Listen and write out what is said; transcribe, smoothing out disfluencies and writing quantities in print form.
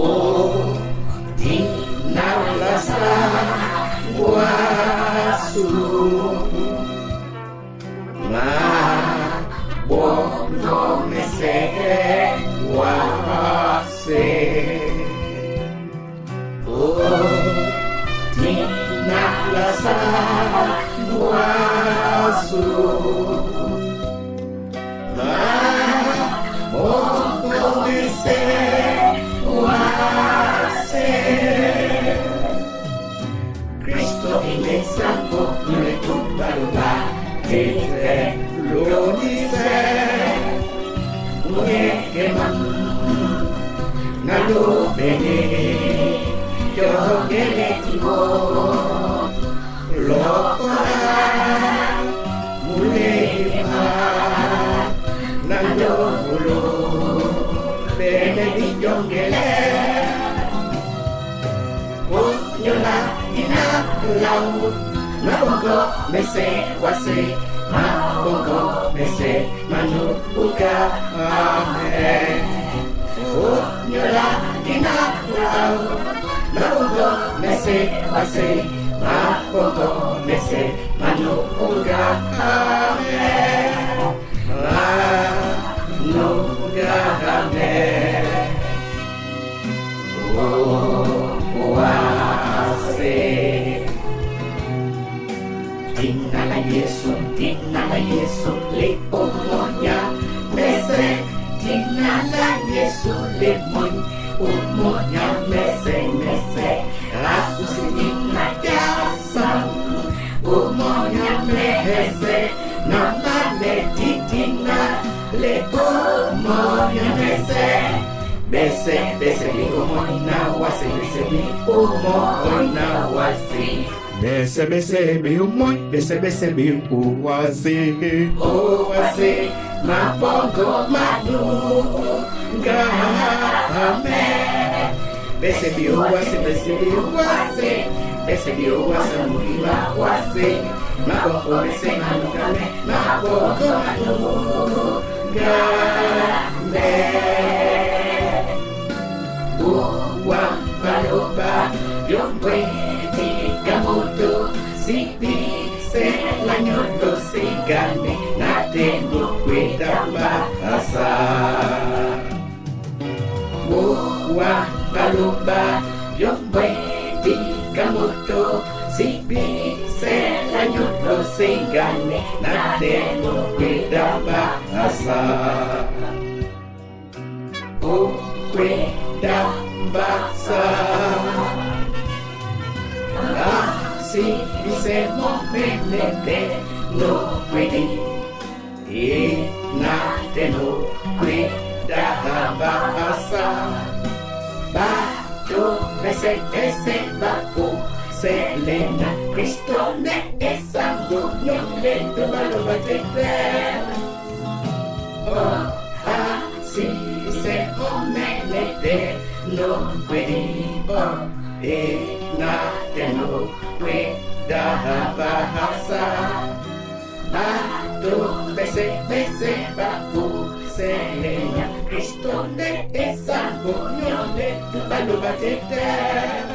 Oh, tinalasa wasu bono mese wase. Oh, tinalasa wasu bono mese wase. Cristo il santo non è tutta la te lo dice non è che man nato bene io che ne dico lo farà mulema nato lo bene di giongele la inalau mabongko mese wase mabongko mese manu buka amen. Nyola inalau mabongko mese wase mabongko mese manu buka amen. Manu buka amen. Tinala Yesu, le umonya mese. Tinala Yesu, le umonya mese. Aku sinina jasan, umonya mese. Nama le titina, le umonya mese. Bese li umonya wasi, bese li umonya wasi. Bese bi umoy, bese bi uwasi. Uwasi, mabongo madu gahame. Bese bi uwasi, bese bi uwasi. Bese bi uwasi, muhiba wasi. Mabongo bese manu gane, mabongo madu gahame. Uwa baloba, yomwe. Kamuto sipi se lanyoto sigane na tendo kwenda bahasa. Wa baluba yombe di kamuto sipi se lanyoto sigane na tendo kwenda bahasa. Kwenda bahasa. Si siamo menete no quindi e nate no qui da bahasa bato bese baku selena Cristo ne esando non le domalo batete. Oh si siamo menete no quindi e nate no da bahasa bato bese baku selena Cristo ne esando non le domalo batete.